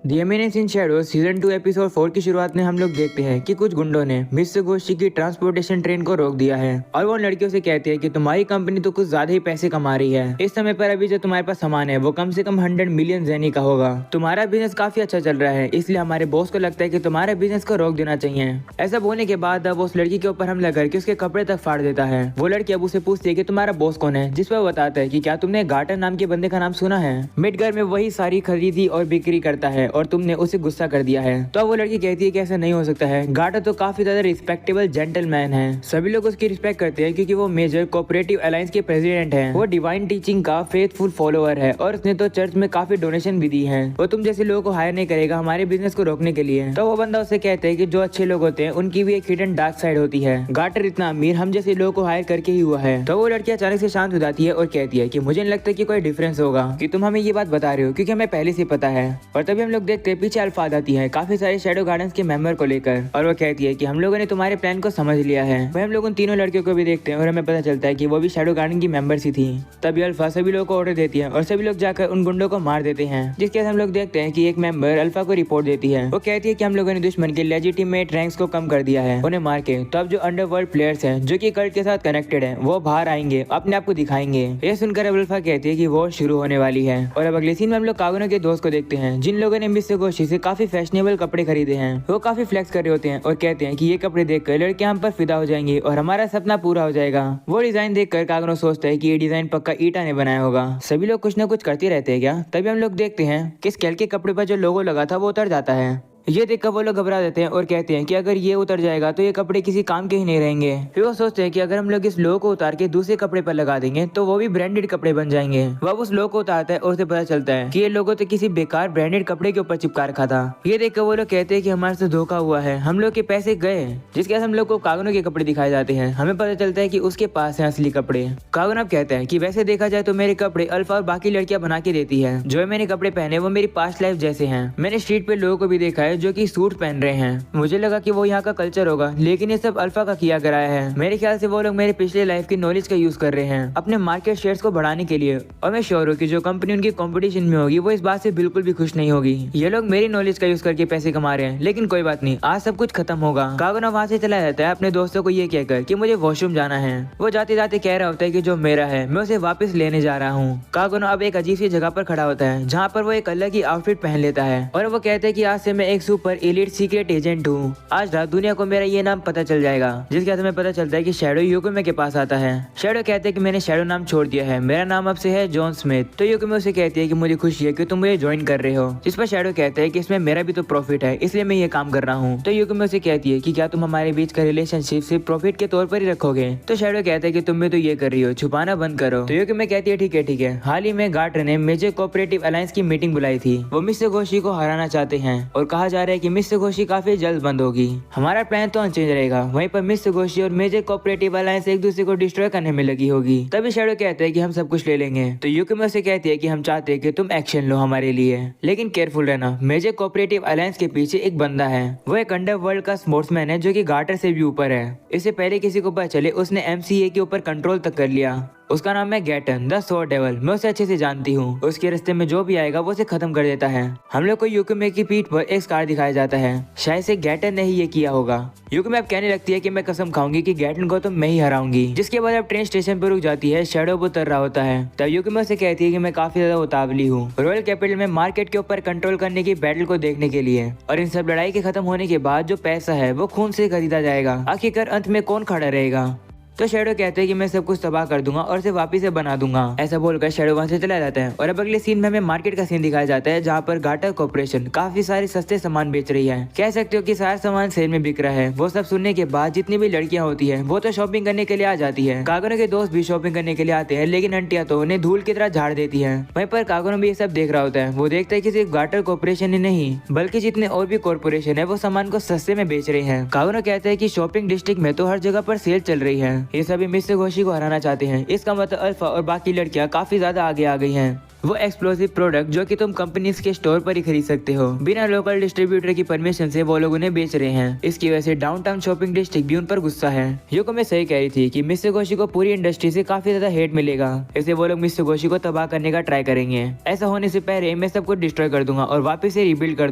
The eminence in Shadow season 2 episode 4 की शुरुआत में हम लोग देखते हैं कि कुछ गुंडों ने मित्सुबिशी की ट्रांसपोर्टेशन ट्रेन को रोक दिया है और वो लड़कियों से कहती है कि तुम्हारी कंपनी तो कुछ ज्यादा ही पैसे कमा रही है। इस समय पर अभी जो तुम्हारे पास सामान है वो कम से कम 100 मिलियन जेनी का होगा। तुम्हारा बिजनेस काफी अच्छा चल रहा है, इसलिए हमारे बॉस को लगता है कि तुम्हारे बिजनेस को रोक देना चाहिए। ऐसा बोलने के बाद अब उस लड़की के ऊपर हमला करके उसके कपड़े तक फाड़ देता है। वो लड़की अब उसे पूछती है कि तुम्हारा बॉस कौन है, जिस पर वो बताता है कि क्या तुमने गार्टर नाम के बंदे का नाम सुना है। मिडगर में वही सारी खरीदी और बिक्री करता है और तुमने उसे गुस्सा कर दिया है। तो वो लड़की कहती है कि ऐसा नहीं हो सकता है, गार्टर तो काफी ज्यादा रिस्पेक्टेबल जेंटलमैन है। सभी लोग उसकी रिस्पेक्ट करते हैं क्योंकि वो मेजर कोऑपरेटिव अलायंस के प्रेसिडेंट हैं। वो डिवाइन टीचिंग का फेथफुल फॉलोअर है और उसने तो चर्च में काफी डोनेशन भी दी है। वो तुम जैसे लोगों को हायर नहीं करेगा हमारे बिजनेस को रोकने के लिए। तो वो बंदा उसे कहता है कि जो अच्छे लोग होते हैं उनकी भी एक हिडन डार्क साइड होती है। गार्टर इतना अमीर हम जैसे लोगों को हायर करके ही हुआ है। तो वो लड़की अचानक से शांत हो जाती है और कहती है कि मुझे नहीं लगता कि कोई डिफरेंस होगा कि तुम हमें ये बात बता रहे हो, क्योंकि हमें पहले से पता है। और तभी हम लोग देखते हैं पीछे अल्फा आती है काफी सारे शैडो गार्डन्स के मेंबर को लेकर और वो कहती है कि हम लोगों ने तुम्हारे प्लान को समझ लिया है। वह हम लोग उन तीनों लड़कियों को भी देखते हैं और हमें पता चलता है कि वो भी शैडो गार्डन की मेंबर सी थी। तभी अल्फा सभी लोगों को ऑर्डर देती है और सभी लोग जाकर उन गुंडों को मार देते हैं, जिसके बाद हम लोग देखते हैं कि एक मेंबर अल्फा को रिपोर्ट देती है। वो कहती है कि हम लोगों ने दुश्मन के लेजिटिमेट रैंक्स को कम कर दिया है उन्हें मार के। तो अब जो अंडरवर्ल्ड प्लेयर्स हैं जो कि कल्ट के साथ कनेक्टेड है वो बाहर आएंगे, अपने आप को दिखाएंगे। ये सुनकर अब अल्फा कहती है कि वो शुरू होने वाली है। और अब अगले सीन में हम लोग कागुनो के दोस्त को देखते हैं जिन लोगों ने मित्सुबिशी से काफी फैशनेबल कपड़े खरीदे हैं। वो काफी फ्लेक्स कर रहे होते हैं और कहते हैं कि ये कपड़े देखकर लड़कियां हम पर फिदा हो जाएंगी और हमारा सपना पूरा हो जाएगा। वो डिजाइन देखकर कागुनो सोचता है कि ये डिजाइन पक्का ईटा ने बनाया होगा। सभी लोग कुछ न कुछ करते रहते हैं क्या। तभी हम लोग देखते हैं कि स्केल के कपड़े पर जो लोगो लगा था वो उतर जाता है। ये देखकर वो लोग घबरा देते हैं और कहते हैं कि अगर ये उतर जाएगा तो ये कपड़े किसी काम के ही नहीं रहेंगे। फिर वो सोचते हैं कि अगर हम लोग इस लोगो को उतार के दूसरे कपड़े पर लगा देंगे तो वो भी ब्रांडेड कपड़े बन जाएंगे। वह उस लोगो को उतारता है और उसे पता चलता है कि ये लोगो तो किसी बेकार ब्रांडेड कपड़े के ऊपर चिपका रखा था। ये देखकर वो लोग कहते हैं कि हमारे से धोखा हुआ है, हम लोग के पैसे गए। जिसके बाद हम लोग को कागुनो के कपड़े दिखाए जाते हैं। हमें पता चलता है कि उसके पास है असली कपड़े। कागुनो अब कहता है कि वैसे देखा जाए तो मेरे कपड़े अल्फा और बाकी लड़कियां बना के देती है। जो मैंने कपड़े पहने वो मेरी पास्ट लाइफ जैसे हैं। मैंने स्ट्रीट पे लोगों को भी देखा है जो कि सूट पहन रहे हैं। मुझे लगा कि वो यहाँ का कल्चर होगा, लेकिन ये सब अल्फा का किया कराया है। मेरे ख्याल से वो लोग मेरे पिछले लाइफ की नॉलेज का यूज कर रहे हैं अपने मार्केट शेयर्स को बढ़ाने के लिए। और मैं श्योर हूँ कि जो कंपनी उनकी कंपटीशन में होगी वो इस बात से बिल्कुल भी खुश नहीं होगी। ये लोग मेरी नॉलेज का यूज करके पैसे कमा रहे हैं, लेकिन कोई बात नहीं, आज सब कुछ खत्म होगा। कागुनो वहाँ से चला जाता है अपने दोस्तों को ये कहकर कि मुझे वॉशरूम जाना है। वो जाते जाते कह रहा होता है कि जो मेरा है मैं उसे वापस लेने जा रहा हूँ। कागुनो अब एक अजीब सी जगह पर खड़ा होता है जहाँ पर वो एक अलग ही आउटफिट पहन लेता है और वो कहता है कि आज से मैं एक सुपर एलिट सीक्रेट एजेंट हूँ। आज रात दुनिया को मेरा ये नाम पता चल जाएगा। जिसके बाद हमें पता चलता है कि शैडो युकिमे के पास आता है। शैडो कहते हैं कि मैंने शैडो नाम छोड़ दिया है, मेरा नाम अब से है जॉन स्मिथ। तो युकिमे उसे कहती है कि मुझे खुशी है कि तुम मुझे ज्वाइन कर रहे हो। जिस पर शैडो कहता है कि इसमें मेरा भी तो प्रॉफिट है, इसलिए मैं ये काम कर रहा हूँ। तो युकिमे उसे कहती है कि क्या तुम हमारे बीच का रिलेशनशिप सिर्फ प्रॉफिट के तौर पर ही रखोगे। तो शैडो कहता है कि तुम भी तो ये कर रही हो, छुपाना बंद करो। तो युकिमे कहती है ठीक है। हाल ही में गार्टर ने मेजर कोऑपरेटिव अलायंस की मीटिंग बुलाई थी। वो मित्सुबिशी को हराना चाहते हैं और कहा जा रहा है कि मित्सुबिशी काफी जल्द बंद होगी। हमारा प्लान तो अनचेंज रहेगा, वहीं पर मित्सुबिशी और मेजर कोऑपरेटिव अलायंस एक दूसरे को डिस्ट्रॉय करने में लगी होगी। तभी शैडो कहता है कि हम सब कुछ ले लेंगे। तो युकिमे उसे कहती है कि हम चाहते हैं कि तुम एक्शन लो हमारे लिए, लेकिन केयरफुल रहना। मेजर कोऑपरेटिव अलायंस के पीछे एक बंदा है, वो एक अंडरवर्ल्ड का स्पोर्ट्समैन है जो कि गार्टर से भी ऊपर है। इससे पहले किसी को पता चले उसने MCA के ऊपर कंट्रोल तक कर लिया। उसका नाम है गैटन द स्वॉर्ड डेविल। मैं उसे अच्छे से जानती हूँ। उसके रास्ते में जो भी आएगा वो उसे खत्म कर देता है। हम लोग को युकिमे की पीठ पर एक स्कार दिखाया जाता है, शायद से गैटन ने ही ये किया होगा। युकिमे अब कहने लगती है कि मैं कसम खाऊंगी कि गैटन को तो मैं ही हराऊंगी। जिसके बाद अब ट्रेन स्टेशन पर रुक जाती है। शैडो उतर रहा होता है। तब युकिमे से कहती है कि मैं काफी ज्यादा उतावली हूँ रॉयल कैपिटल में मार्केट के ऊपर कंट्रोल करने की बैटल को देखने के लिए। और इन सब लड़ाई के खत्म होने के बाद जो पैसा है वो खून से खरीदा जाएगा। आखिरकार अंत में कौन खड़ा रहेगा। तो शैडो कहते हैं कि मैं सब कुछ तबाह कर दूंगा और इसे वापस से बना दूंगा। ऐसा बोलकर शैडो वहां से चला जाता है। और अब अगले सीन में हमें मार्केट का सीन दिखाया जाता है जहाँ पर गार्टर कॉर्पोरेशन काफी सारे सस्ते सामान बेच रही है। कह सकते हो कि सारा सामान सेल में बिक रहा है। वो सब सुनने के बाद जितनी भी लड़कियां होती है वो तो शॉपिंग करने के लिए आ जाती है। कागुनो के दोस्त भी शॉपिंग करने के लिए आते हैं, लेकिन आंटियां तो उन्हें धूल की तरह झाड़ देती है। वहीं पर कागुनो भी ये सब देख रहा होता है। वो देखता है कि सिर्फ गार्टर कॉर्पोरेशन ही नहीं बल्कि जितने और भी कॉर्पोरेशन है वो सामान को सस्ते में बेच रहे हैं। कागुनो कहता है कि शॉपिंग डिस्ट्रिक्ट में तो हर जगह पर सेल चल रही है। ये सभी मित्सुबिशी को हराना चाहते हैं। इसका मतलब अल्फा और बाकी लड़कियां काफी ज्यादा आगे आ गई हैं। वो एक्सप्लोसिव प्रोडक्ट जो कि तुम कंपनीज के स्टोर पर ही खरीद सकते हो। बिना लोकल डिस्ट्रीब्यूटर की परमिशन से वो लोग उन्हें बेच रहे हैं। इसकी वजह से डाउनटाउन शॉपिंग डिस्ट्रिक्ट भी उन पर गुस्सा है। युको में सही कह रही थी कि मित्सुबिशी को पूरी इंडस्ट्री से काफी ज्यादा हेट मिलेगा, इसलिए वो लोग मित्सुबिशी को तबाह करने का ट्राई करेंगे। ऐसा होने से पहले मैं सब कुछ डिस्ट्रॉय कर दूंगा और वापस से रिबिल्ड कर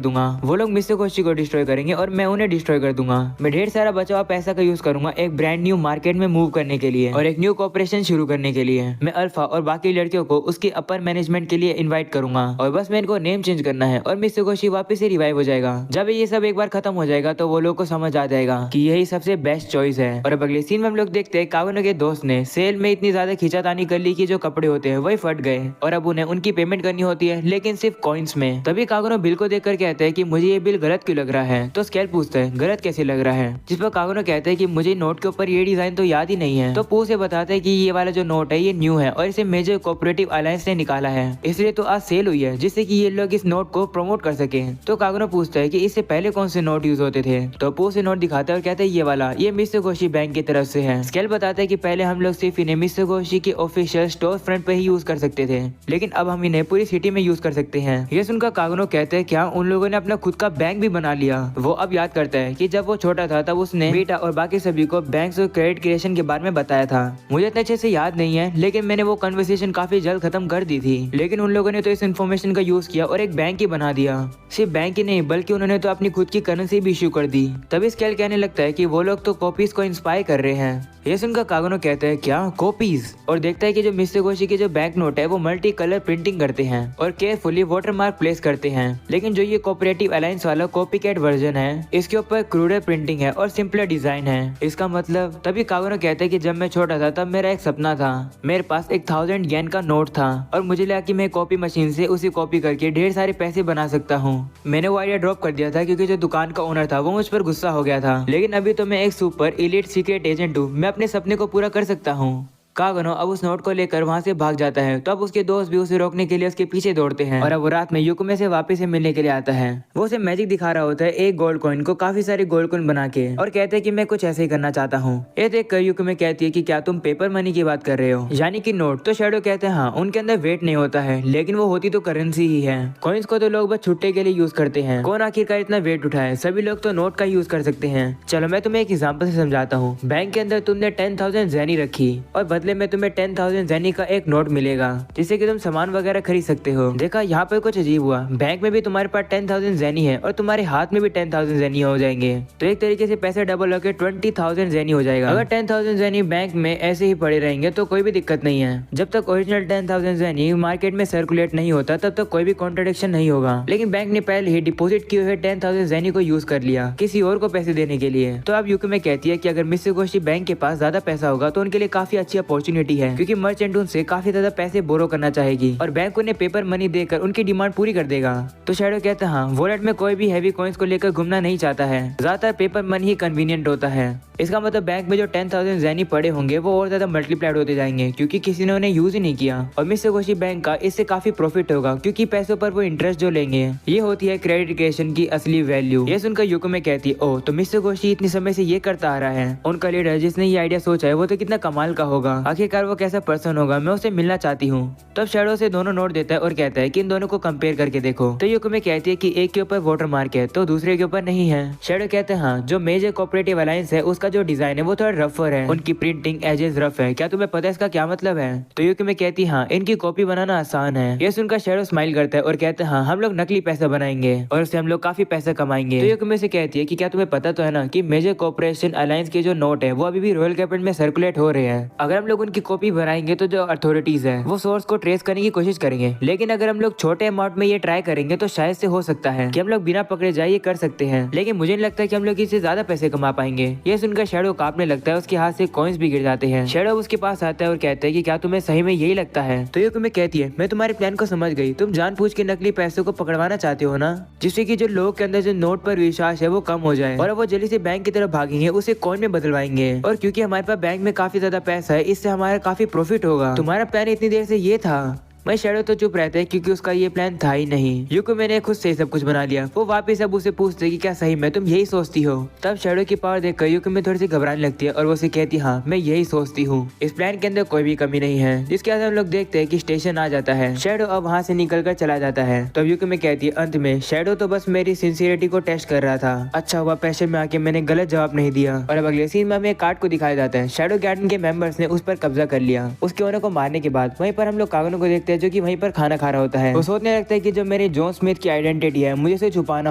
दूंगा। वो लोग मित्सुबिशी को डिस्ट्रॉय करेंगे और मैं उन्हें डिस्ट्रॉय कर दूंगा। मैं ढेर सारा बचा हुआ पैसा का यूज करूंगा एक ब्रांड न्यू मार्केट में मूव करने के लिए और एक न्यू कॉर्पोरेशन शुरू करने के लिए। मैं अल्फा और बाकी लड़कियों को उसकी अपर मैनेजमेंट के लिए इन्वाइट करूंगा और बस मैं इनको नेम चेंज करना है और मित्सुबिशी वापस से रिवाइव हो जाएगा। जब ये सब एक बार खत्म हो जाएगा तो वो लोग को समझ आ जाएगा कि यही सबसे बेस्ट चॉइस है। और अब अगले सीन में हम लोग देखते हैं कागुनो के दोस्त ने सेल में इतनी ज्यादा खींचातानी कर ली कि जो कपड़े होते हैं वही फट गए और अब उन्हें उनकी पेमेंट करनी होती है, लेकिन सिर्फ कॉइन्स में। तभी कागुनो बिल को देखकर कहते हैं कि मुझे ये बिल गलत क्यों लग रहा है। तो स्केल पूछता है गलत कैसे लग रहा है, जिस पर कागुनो कहते हैं कि मुझे नोट के ऊपर ये डिजाइन तो याद ही नहीं है। तो पू से बताते हैं कि ये वाला जो नोट है ये न्यू है और इसे मेजर कोऑपरेटिव अलायंस ने निकाला है, इसलिए तो आज सेल हुई है जिससे कि ये लोग इस नोट को प्रमोट कर सके। तो कागुनो पूछता है कि इससे पहले कौन से नोट यूज होते थे। तो पू से नोट दिखाता है और कहता है ये वाला, ये मित्सुबिशी बैंक की तरफ से है। स्केल बताता है कि पहले हम लोग सिर्फ इन्हें मित्सुबिशी की ऑफिशियल स्टोर फ्रंट पे ही यूज कर सकते थे, लेकिन अब हम इन्हें पूरी सिटी में यूज कर सकते हैं। ये सुनकर कागुनो कहते हैं क्या उन लोगों ने अपना खुद का बैंक भी बना लिया। वो अब याद करता है कि जब वो छोटा था तब उसने बीटा और बाकी सभी को बैंक और क्रेडिट क्रिएशन के बारे में बताया था। मुझे इतने अच्छे से याद नहीं है, लेकिन मैंने वो कन्वर्सेशन काफी जल्द खत्म कर दी थी। लेकिन उन लोगों ने तो इस इन्फॉर्मेशन का यूज किया और एक बैंक ही बना दिया। सिर्फ बैंक ही नहीं बल्कि उन्होंने तो अपनी खुद की करेंसी भी इश्यू कर दी। तभी स्केल कहने लगता है कि वो लोग तो कॉपीज को इंस्पायर कर रहे हैं। ये सुनकर कागुनो कहते हैं क्या कॉपीज, और देखता है कि जो मित्सुबिशी के जो बैंक नोट है वो मल्टी कलर प्रिंटिंग करते हैं और केयरफुली वाटरमार्क प्लेस करते हैं। लेकिन जो ये कोऑपरेटिव अलायंस वाला कॉपीकैट वर्जन है इसके ऊपर क्रूडर प्रिंटिंग है और सिंपलर डिजाइन है। इसका मतलब तभी कागुनो कहते हैं कि जब मैं छोटा था तब मेरा एक सपना था, मेरे पास 1000 येन का नोट था और मुझे लगा कि मैं कॉपी मशीन से उसे कॉपी करके ढेर सारे पैसे बना सकता हूँ। मैंने वो आइडिया ड्रॉप कर दिया था क्योंकि जो दुकान का ओनर था वो मुझ पर गुस्सा हो गया था, लेकिन अभी तो मैं एक सुपर एलीट सीक्रेट एजेंट हूँ, मैं अपने सपने को पूरा कर सकता हूँ। कागुनो अब उस नोट को लेकर वहाँ से भाग जाता है। तो अब उसके दोस्त भी उसे रोकने के लिए उसके पीछे दौड़ते हैं और अब वो रात में युकुमे से वापस से मिलने के लिए आता है। वो उसे मैजिक दिखा रहा होता है एक गोल्ड कॉइन को काफी सारे गोल्ड कॉइन बना के और कहते हैं कि मैं कुछ ऐसे ही करना चाहता हूँ। ये देखकर युकुमे कहती है कि क्या तुम पेपर मनी की बात कर रहे हो, यानी कि नोट। तो शैडो कहते हैं हाँ, उनके अंदर वेट नहीं होता है, लेकिन वो होती तो करेंसी ही है। कॉइन्स को तो लोग बस छुट्टे के लिए यूज करते हैं, कौन आखिरकार इतना वेट उठाए, सभी लोग तो नोट का यूज कर सकते हैं। चलो मैं तुम्हें एक एग्जाम्पल से समझाता हूँ। बैंक के अंदर तुमने 10,000 ज़ेनी रखी और बदले में तुम्हें 10,000 ज़ेनी का एक नोट मिलेगा जिससे कि तुम सामान वगैरह खरीद सकते हो। देखा यहाँ पर कुछ अजीब हुआ, बैंक में भी तुम्हारे पास 10,000 ज़ेनी है और तुम्हारे हाथ में भी 10,000 ज़ेनी हो जाएंगे, तो एक तरीके से पैसे डबल होकर 20,000 ज़ेनी हो जाएगा। अगर 10,000 ज़ेनी बैंक में ऐसे ही पड़े रहेंगे तो कोई भी दिक्कत नहीं है। जब तक ओरिजिनल 10,000 ज़ेनी मार्केट में सर्कुलेट नहीं होता तब तक कोई भी कॉन्ट्रडिक्शन नहीं होगा। लेकिन बैंक ने पहले ही डिपॉजिट किए हुए 10,000 ज़ेनी को यूज कर लिया किसी और को पैसे देने के लिए। तो अब युकुमे कहती है कि अगर मित्सुबिशी बैंक के पास ज्यादा पैसा होगा तो उनके लिए काफी अच्छी अपॉर्चुनिटी है, क्योंकि मर्चेंट उनसे काफी ज्यादा पैसे बोरो करना चाहेगी और बैंक उन्हें पेपर मनी देकर उनकी डिमांड पूरी कर देगा। तो शैडो कहता है हाँ, वॉलेट में कोई भी हैवी कॉइन्स को लेकर घूमना नहीं चाहता है, ज्यादातर पेपर मनी ही कन्वीनियंट होता है। इसका मतलब बैंक में जो 10,000 ज़ेनी पड़े होंगे वो और ज्यादा मल्टीप्लाइड होते जाएंगे क्योंकि किसी ने उन्हें यूज ही नहीं किया। और मित्सुबिशी बैंक का इससे काफी प्रॉफिट होगा क्योंकि पैसों पर वो इंटरेस्ट जो लेंगे। ये होती है क्रेडिट क्रिएशन की असली वैल्यू। ये सुनकर युकुमे कहती है ओह, तो मित्सुबिशी इतने समय से ये करता आ रहा है। उनका लीडर जिसने ये आइडिया सोचा है वो तो कितना कमाल का होगा, आखिरकार वो कैसा पर्सन होगा, मैं उसे मिलना चाहती हूँ। तब शैडो से दोनों नोट देता है और कहता है कि इन दोनों को कंपेयर करके देखो। तो युकुमे कहती है कि एक के ऊपर वाटर मार्क है तो दूसरे के ऊपर नहीं है। शैडो कहते हैं हाँ, जो मेजर कोऑपरेटिव अलायंस है उसका जो डिजाइन है वो थोड़ा रफर है, उनकी प्रिंटिंग एजेस रफ है। क्या तुम्हें पता है इसका क्या मतलब है? तो युकुमे कहती है हाँ, इनकी कॉपी बनाना आसान है। ये सुनकर शैडो स्माइल करता है और कहता है हाँ, हम लोग नकली पैसा बनाएंगे और उससे हम लोग काफी पैसा कमाएंगे। तो युकुमे से कहती है कि क्या तुम्हें पता तो है ना कि मेजर कोऑपरेशन अलायंस के जो नोट है वो अभी भी रॉयल कैपिटल में सर्कुलेट हो रहे हैं। अगर हम लोग उनकी कॉपी बनाएंगे तो जो अथॉरिटीज है वो सोर्स को ट्रेस करने की कोशिश करेंगे, लेकिन अगर हम लोग छोटे अमाउंट में ये ट्राई करेंगे तो शायद से हो सकता है कि हम लोग बिना पकड़े जाए ये कर सकते हैं, लेकिन मुझे नहीं लगता कि हम लोग इससे ज्यादा पैसे कमा पाएंगे। ये सुनकर शैडो कांपने लगता है, उसके हाथ से कॉइन्स भी गिर जाते हैं। शैडो उसके पास आता है और कहता है कि क्या तुम्हें सही में यही लगता है? तो युकुमे कहती है मैं तुम्हारे प्लान को समझ गई, तुम जानबूझ के नकली पैसों को पकड़वाना चाहते हो ना, जिससे कि जो लोग के अंदर जो नोट पर विश्वास है वो कम हो जाए और वो जल्दी से बैंक की तरफ भागेंगे, उसे कॉइन में बदलवाएंगे। और क्योंकि हमारे पास बैंक में काफी ज्यादा पैसा है इससे हमारा काफी प्रॉफिट होगा। तुम्हारा प्लान इतनी देर से ये था। मैं शैडो तो चुप रहता है क्योंकि उसका ये प्लान था ही नहीं। यूको मैंने खुद से सब कुछ बना लिया। वो वापस अब उसे पूछते कि क्या सही में तुम यही सोचती हो? तब शैडो की पावर देखकर यूको में थोड़ी सी घबराने लगती है और वो उसे कहती हाँ मैं यही सोचती हूँ। इस प्लान के अंदर कोई भी कमी नहीं है। जिसके बाद हम लोग देखते हैं कि स्टेशन आ जाता है। शैडो अब वहाँ से निकल कर चला जाता है। तब यूको में कहती है अंत में शैडो तो बस मेरी सिंसियरिटी को टेस्ट कर रहा था। अच्छा हुआ प्रेशर में आके मैंने गलत जवाब नहीं दिया। और अब अगले सीन में हमें एक कार्ड को दिखाया जाता है। शैडो गार्डन के मेंबर्स ने उस पर कब्जा कर लिया। उसके ओनर को मारने के बाद वहीं पर हम लोग कागनों को देखते हैं जो कि वहीं पर खाना खा रहा होता है। वो सोचने लगता है कि जो मेरी जॉन स्मिथ की आइडेंटिटी है मुझे उसे छुपाना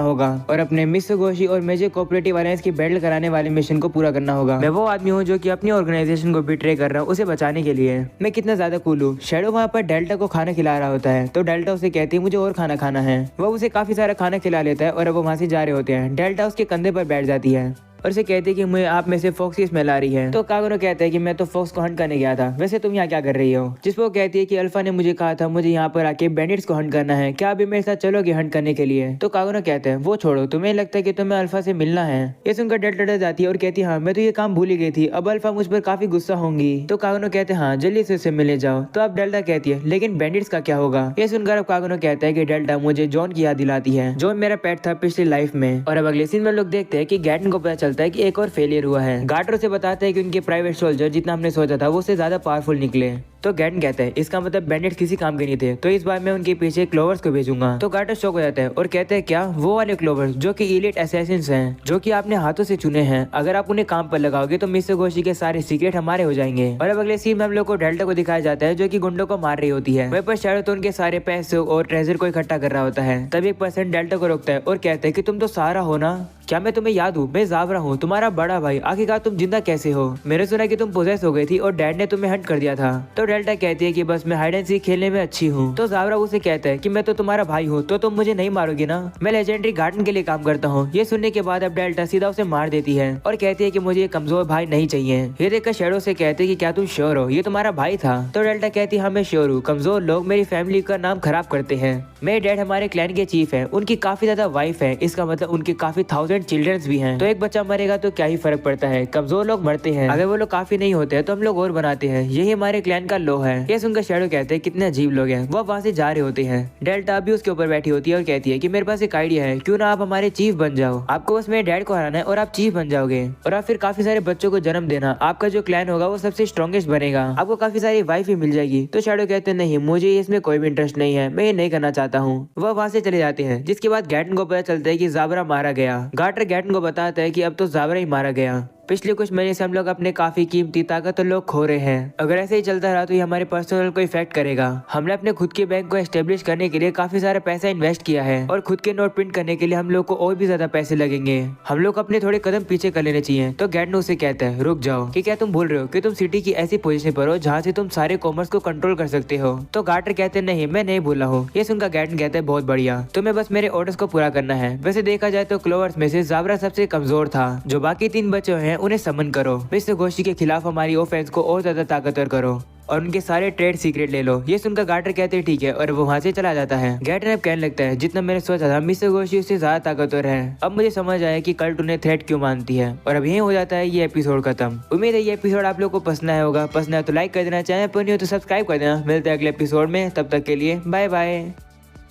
होगा और अपने मिस गोशी और मेजर कोऑपरेटिव अलायंस की बैटल कराने वाले मिशन को पूरा करना होगा। मैं वो आदमी हूँ जो कि अपनी ऑर्गेनाइजेशन को बिट्रे कर रहा हूँ उसे बचाने के लिए। मैं कितना ज्यादा कूल हूँ। शैडो वहाँ पर डेल्टा को खाना खिला रहा होता है तो डेल्टा उसे कहती है मुझे और खाना खाना है। वो उसे काफी सारा खाना खिला लेता है और अब वो वहाँ से जा रहे होते हैं। डेल्टा उसके कंधे पर बैठ जाती है और उसे कहती है कि मुझे आप में से फॉक्स की स्मेल आ रही है। तो कागनो कहता है कि मैं तो फॉक्स को हंट करने गया था, वैसे तुम यहाँ क्या कर रही हो? जिस पर वो कहती है कि अल्फा ने मुझे कहा था मुझे यहाँ पर आके बैंडिट्स को हंट करना है, क्या अभी मेरे साथ चलोगे हंट करने के लिए? तो कागनो कहते हैं वो छोड़ो, तुम्हें लगता है कि तुम्हें अल्फा से मिलना है? ये सुनकर डेल्टा डर जाती है और कहती है हाँ मैं तो ये काम भूल ही गई थी, अब अल्फा मुझ पर काफी गुस्सा होंगी। तो कागनो कहते हैं हाँ जल्दी से उससे मिलने जाओ। तो अब डेल्टा कहती है लेकिन बैंडिट्स का क्या होगा? ये सुनकर अब कागनो कहता है कि डेल्टा मुझे जॉन की याद दिलाती है। जॉन मेरा पेट था पिछली लाइफ में। और अब अगले सीन में लोग देखते हैं कि गैटन को पता चलता है कि एक और फेलियर हुआ है। गार्डर से बताते हैं कि उनके प्राइवेट सोल्जर जितना हमने सोचा था वो उससे ज्यादा पावरफुल निकले। तो गैटन कहता है इसका मतलब बैंडिट्स किसी काम के नहीं थे, तो इस बार मैं उनके पीछे क्लोवर्स को भेजूंगा। तो गार्डर शॉक हो जाता है और कहते हैं क्या वो वाले क्लोवर्स जो कि एलीट असैसिन्स हैं, जो कि आपने हाथों से चुने हैं, अगर आप उन्हें काम पर लगाओगे तो मिस्टर गोशी के सारे सीक्रेट हमारे हो जाएंगे। और अब अगले सीन में हम लोग को डेल्टा को दिखाया जाता है जो कि गुंडों को मार रही होती है। वहीं पर शैडो तो उनके सारे पैसे और ट्रेजर को इकट्ठा कर रहा होता है। तब एक पर्सन डेल्टा को रोकता है और कहता है कि तुम तो सारा हो ना, क्या मैं तुम्हें याद हूँ? मैं जावरा हूँ, तुम्हारा बड़ा भाई। आखिरकार तुम जिंदा कैसे हो? मैंने सुना कि तुम पोजेस हो गई थी और डैड ने तुम्हें हंट कर दिया था। तो डेल्टा कहती है कि बस मैं हाइड एंड सीक खेलने में अच्छी हूँ। तो जावरा उसे कहता है कि मैं तो तुम्हारा भाई हूँ, तो तुम मुझे नहीं मारोगे ना? मैं लेजेंडरी गार्डन के लिए काम करता हूँ। ये सुनने के बाद अब डेल्टा सीधा उसे मार देती है और कहती है कि मुझे ये कमजोर भाई नहीं चाहिए। ये देखकर शैडो से कहते हैं कि क्या तुम श्योर हो ये तुम्हारा भाई था? तो डेल्टा कहती है हाँ मैं श्योर हूँ। कमजोर लोग मेरी फैमिली का नाम खराब करते हैं। मेरे डैड हमारे क्लैन के चीफ है, उनकी काफी ज्यादा वाइफ है, इसका मतलब उनके काफी 1000 चिल्ड्रंस भी हैं। तो एक बच्चा मरेगा तो क्या ही फर्क पड़ता है, कमजोर लोग मरते हैं, अगर वो लोग काफी नहीं होते हैं तो हम लोग और बनाते हैं, यही हमारे क्लैन का लॉ है। ये सुनकर शैडो कहते हैं कितने अजीब लोग हैं। वो वहाँ से जा रहे होते हैं। डेल्टा भी उसके ऊपर बैठी होती है और कहती है कि मेरे पास एक आइडिया है, क्यों ना आप हमारे चीफ बन जाओ? आपको बस मेरे डैड को हराना है और आप चीफ बन जाओगे और आप फिर काफी सारे बच्चों को जन्म देना। आपका जो क्लैन होगा वो सबसे स्ट्रॉन्गेस्ट बनेगा, आपको काफी सारी वाइफ भी मिल जाएगी। तो शैडो कहते हैं नहीं मुझे इसमें कोई भी इंटरेस्ट नहीं है, मैं ये नहीं करना चाहता हूँ। वह वहाँ से चले जाते हैं। जिसके बाद गैटन को पता चलता है कि जाबरा मारा गया। गार्टर गैटन को बताता है कि अब तो जाबरा ही मारा गया। पिछले कुछ महीने से हम लोग अपने काफी कीमती ताकत लोग खो रहे हैं। अगर ऐसे ही चलता रहा तो ये हमारे पर्सनल को इफेक्ट करेगा। हमने अपने खुद के बैंक को एस्टेब्लिश करने के लिए काफी सारा पैसा इन्वेस्ट किया है और खुद के नोट प्रिंट करने के लिए हम लोग को और भी ज्यादा पैसे लगेंगे। हम लोग अपने थोड़े कदम पीछे कर लेने चाहिए। तो गैटन उसे कहता है रुक जाओ, कि क्या तुम भूल रहे हो कि तुम सिटी की ऐसी पोजीशन पर हो जहाँ से तुम सारे कॉमर्स को कंट्रोल कर सकते हो? तो गार्टर कहते हैं नहीं मैं नहीं भूला हूँ। ये सुनकर गैटन कहता है बहुत बढ़िया, तुम्हें बस मेरे ऑर्डर्स को पूरा करना है। वैसे देखा जाए तो क्लोवर्स में से जाबरा सबसे कमजोर था, जो बाकी 3 बच्चे हैं उन्हें समन करो। मिस्टर गोशी के खिलाफ हमारी ऑफेंस को और ज्यादा ताकतवर करो और उनके सारे ट्रेड सीक्रेट ले लो। ये सुनकर गार्टर कहते हैं ठीक है और वो वहाँ से चला जाता है। गैटन अब कहने लगता है जितना मैंने सोचा था मिस्टर गोशी उससे ज्यादा ताकतवर है। अब मुझे समझ आया कि कल्ट उन्हें थ्रेट क्यों मानती है। और अब यही हो जाता है ये एपिसोड खत्म। उम्मीद है ये एपिसोड आप लोग को पसंद आया होगा। पसंद आया तो लाइक कर देना, चैनल पर नहीं हो तो सब्सक्राइब कर देना। मिलते हैं अगले एपिसोड में, तब तक के लिए बाय बाय।